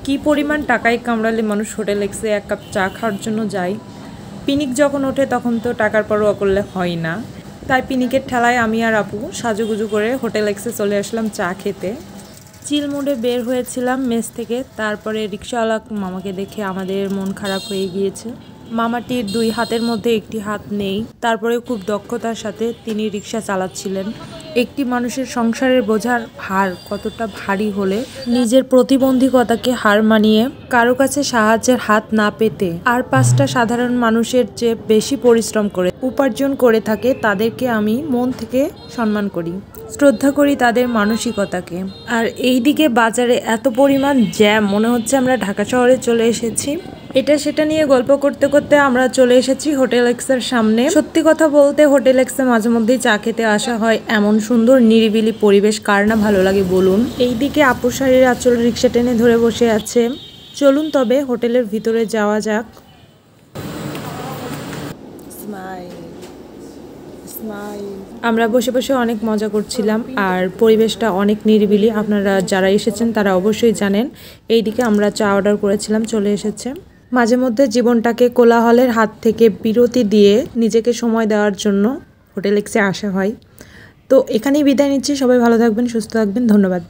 কি পরিমাণ টাকায় কামড়ালে মানুষ হোটেল এক্সে এক কাপ চা খাওয়ার জন্য যায়। পিনিক যখন ওঠে তখন তো টাকার পরোয়া করলে হয় না, তাই পিনিকের ঠেলায় আমি আর আপু সাজুগুজু করে হোটেল এক্সে চলে আসলাম চা খেতে। চিল মুডে বের হয়েছিলাম মেস থেকে, তারপরে রিক্সাওয়ালা মামাকে দেখে আমাদের মন খারাপ হয়ে গিয়েছে। মামাটির দুই হাতের মধ্যে একটি হাত নেই, তারপরে খুব দক্ষতার সাথে তিনি রিক্সা চালাচ্ছিলেন। একটি মানুষের সংসারের বোঝার ভার কতটা ভারী হলে নিজের প্রতিবন্ধকতাকে হার মানিয়ে কারো কাছে সাহায্যের হাত না পেতে আর পাঁচটা সাধারণ মানুষের চেয়ে বেশি পরিশ্রম করে উপার্জন করে থাকে, তাদেরকে আমি মন থেকে সম্মান করি, শ্রদ্ধা করি তাদের মানসিকতাকে। আর এইদিকে বাজারে এত পরিমাণ জ্যাম, মনে হচ্ছে আমরা ঢাকা শহরে চলে এসেছি। এটা সেটা নিয়ে গল্প করতে করতে আমরা চলে এসেছি হোটেল এক্সের সামনে। সত্যি কথা বলতে হোটেল এক্সে মাঝে মধ্যেই চা খেতে আসা হয়। এমন সুন্দর নিরিবিলি পরিবেশ কার না ভালো লাগে বলুন। এইদিকে আপুর শাড়ির আঁচল রিক্সা টেনে ধরে বসে আছে। চলুন তবে হোটেলের ভিতরে যাওয়া যাক। আমরা বসে বসে অনেক মজা করছিলাম আর পরিবেশটা অনেক নিরিবিলি। আপনারা যারা এসেছেন তারা অবশ্যই জানেন। এইদিকে আমরা চা অর্ডার করেছিলাম, চলে এসেছে। মাঝে মধ্যে জীবনটাকে কোলাহলের হাত থেকে বিরতি দিয়ে নিজেকে সময় দেওয়ার জন্য হোটেল এক্সে আসা হয়। তো এখানেই বিদায় নিচ্ছি। সবাই ভালো থাকবেন, সুস্থ থাকবেন, ধন্যবাদ।